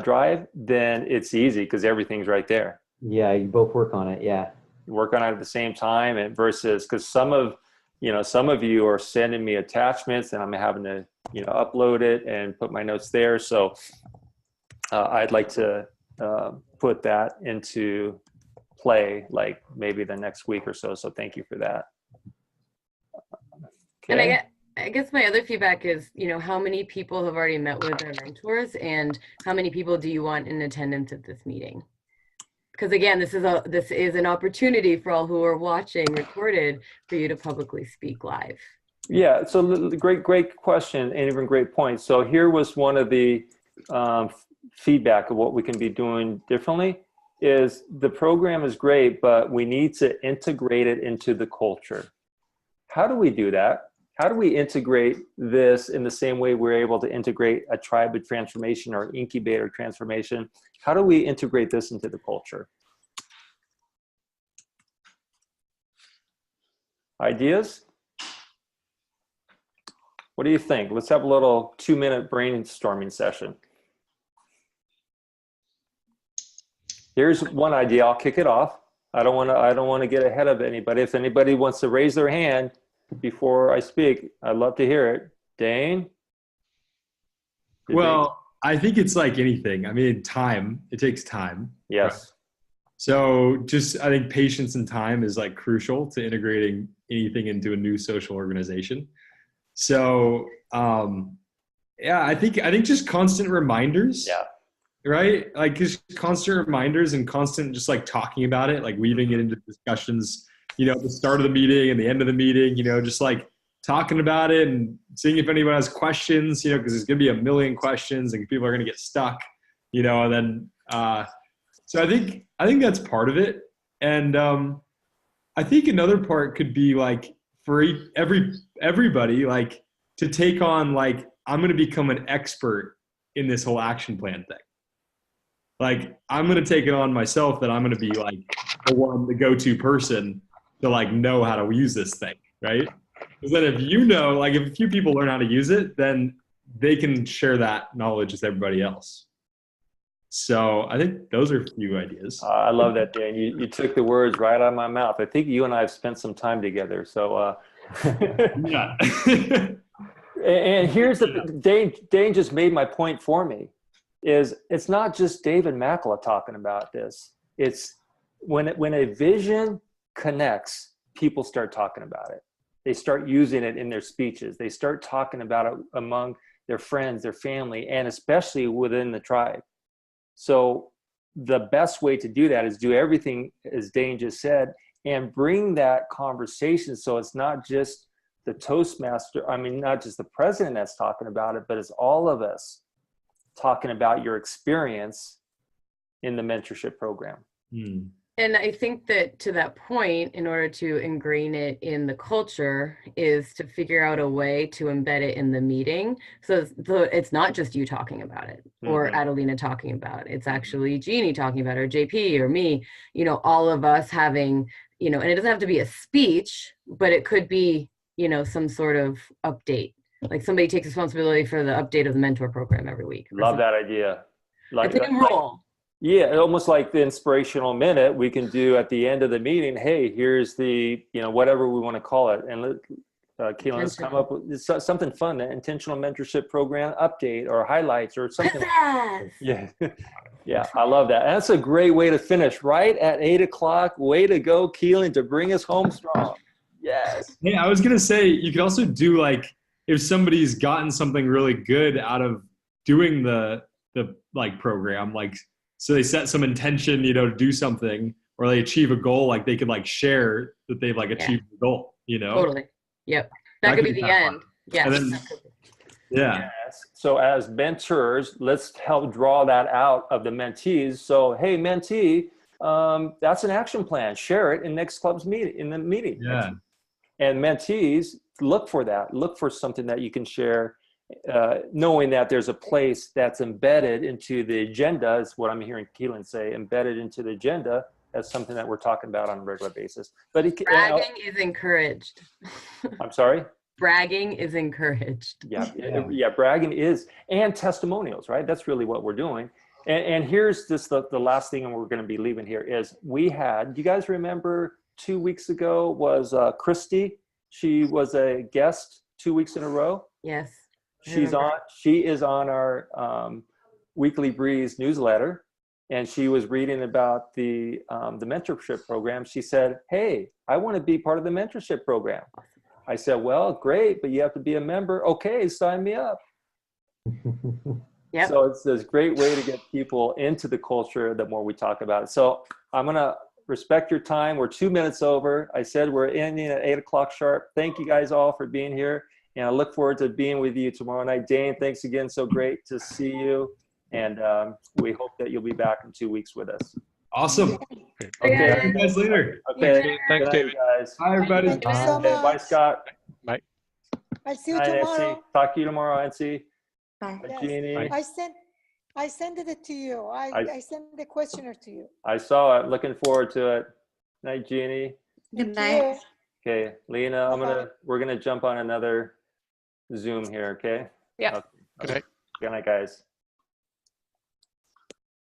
drive, then it's easy because everything's right there. Yeah, you both work on it. Yeah, you work on it at the same time, and versus because some of you are sending me attachments, and I'm having to upload it and put my notes there. So I'd like to put that into play, like maybe the next week or so. So thank you for that. Okay. And I guess my other feedback is, how many people have already met with their mentors, and how many people do you want in attendance at this meeting? Because again, this is an opportunity for all who are watching recorded for you to publicly speak live. Yeah, so great question and even great point. So here was one of the feedback of what we can be doing differently is the program is great, but we need to integrate it into the culture. How do we do that? How do we integrate this in the same way we're able to integrate a tribe of transformation or incubator transformation? How do we integrate this into the culture? Ideas? What do you think? Let's have a little 2-minute brainstorming session. Here's one idea. I'll kick it off. I don't want to get ahead of anybody. If anybody wants to raise their hand before I speak, I'd love to hear it. Dane? Well, I think it's like anything. I mean, time. It takes time. Yes. Right? So just, I think patience and time is like crucial to integrating anything into a new social organization. So, yeah, I think just constant reminders. Yeah. Right? Like just constant reminders and constant just like talking about it, like weaving it into discussions, you know, at the start of the meeting and the end of the meeting, you know, just like talking about it and seeing if anyone has questions, you know, because there's going to be a million questions and people are going to get stuck, you know, and then, so I think that's part of it. And I think another part could be like for everybody, like to take on, like, I'm going to become an expert in this whole action plan thing. Like, I'm going to take it on myself that I'm going to be like the go-to person to like know how to use this thing. Right. Because then if you know, like if a few people learn how to use it, then they can share that knowledge with everybody else. So I think those are a few ideas. I love that, Dan. You took the words right out of my mouth. I think you and I have spent some time together. So, yeah. And here's Dane just made my point for me. Is it's not just David Makala talking about this. It's when a vision connects, people start talking about it. They start using it in their speeches. They start talking about it among their friends, their family, and especially within the tribe. So the best way to do that is do everything as Dane just said and bring that conversation. So it's not just the Toastmaster, I mean, not just the president that's talking about it, but it's all of us talking about your experience in the mentorship program. Mm. And I think that to that point, in order to ingrain it in the culture, is to figure out a way to embed it in the meeting. So it's not just you talking about it or Adelina talking about it. It's actually Jeannie talking about it, or JP or me, you know, all of us having, you know, and it doesn't have to be a speech, but it could be, you know, some sort of update. Like somebody takes responsibility for the update of the mentor program every week. Love that idea. Like it's a new role. Yeah, almost like the inspirational minute we can do at the end of the meeting. Hey, here's the, you know, whatever we want to call it. And Keelan, let's come up with something fun, the intentional mentorship program update or highlights or something. Yeah. Yeah, I love that. That's a great way to finish right at 8 o'clock. Way to go, Keelan, to bring us home strong. Yes. Hey, I was going to say, you could also do like, if somebody's gotten something really good out of doing the like program, like, so they set some intention, you know, to do something, or they achieve a goal, like they could like share that they've like achieved the goal, you know? Totally. Yep. That could be the end. Yeah. Then, yeah. Yes. So as mentors, let's help draw that out of the mentees. So, hey, mentee, that's an action plan. Share it in next club's meeting, in the meeting. Yeah. And mentees, look for that. Look for something that you can share, knowing that there's a place that's embedded into the agenda, is what I'm hearing Keelan say, embedded into the agenda as something that we're talking about on a regular basis. But bragging is encouraged. I'm sorry? Bragging is encouraged. Yeah, bragging is, and testimonials, right? That's really what we're doing. And here's just the last thing, and we're going to be leaving here, is we had, do you guys remember 2 weeks ago was Christy? She was a guest 2 weeks in a row. Yes. She is on our Weekly Breeze newsletter, and she was reading about the mentorship program. She said, hey, I want to be part of the mentorship program. I said, well, great, but you have to be a member. Okay, sign me up. Yep. So it's this great way to get people into the culture the more we talk about it. So I'm going to respect your time. We're 2 minutes over. I said we're ending at 8 o'clock sharp. Thank you guys all for being here. And I look forward to being with you tomorrow night. Dane, thanks again. So great to see you. And we hope that you'll be back in 2 weeks with us. Awesome. Okay. See you guys later. Okay. Thanks, Good night, David. guys. Bye, everybody. Thank you so Okay, bye, much. Scott. Bye. I'll see you Hi, Nancy. tomorrow. Talk to you tomorrow, Nancy. Bye. Bye, Yes. Jeannie. Bye. I sent it to you. I sent the questionnaire to you. I saw it. Looking forward to it. Night, Jeannie. Good Thank night. you. Okay, Lena, Bye-bye. we're gonna jump on another Zoom here, okay? Yeah. Okay. Good night. Good night, guys.